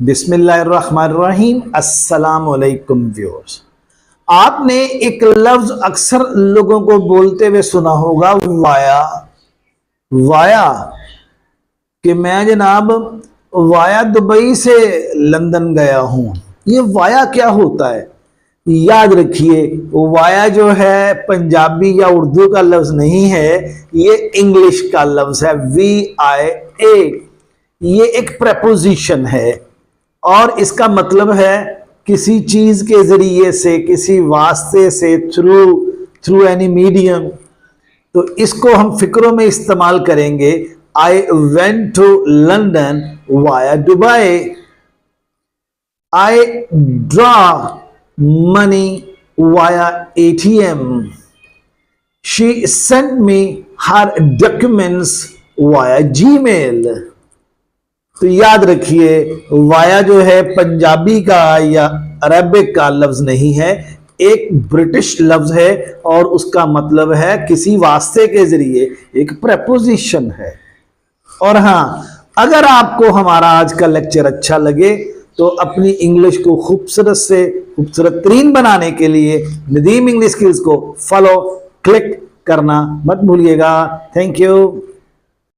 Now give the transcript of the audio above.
बिस्मिल्लाहिर्रहमानिर्रहीम। अस्सलाम वालेकुम व्यूअर्स। आपने एक लफ्ज अक्सर लोगों को बोलते हुए सुना होगा, वाया। वाया कि मैं जनाब वाया दुबई से लंदन गया हूं। ये वाया क्या होता है? याद रखिए, वाया जो है पंजाबी या उर्दू का लफ्ज नहीं है, ये इंग्लिश का लफ्ज है, VIA। ये एक प्रपोजिशन है और इसका मतलब है किसी चीज के जरिए से, किसी वास्ते से, थ्रू एनी मीडियम। तो इसको हम फिक्रों में इस्तेमाल करेंगे। I went to London via Dubai. I draw money via ATM। She sent me her documents via Gmail. तो याद रखिए, वाया जो है पंजाबी का या अरबिक का लफ्ज नहीं है, एक ब्रिटिश लफ्ज है और उसका मतलब है किसी वास्ते के जरिए, एक प्रपोजिशन है। और हां, अगर आपको हमारा आज का लेक्चर अच्छा लगे तो अपनी इंग्लिश को खूबसूरत से खूबसूरत तरीन बनाने के लिए नदीम इंग्लिश स्किल्स को फॉलो, क्लिक करना मत भूलिएगा। Thank you.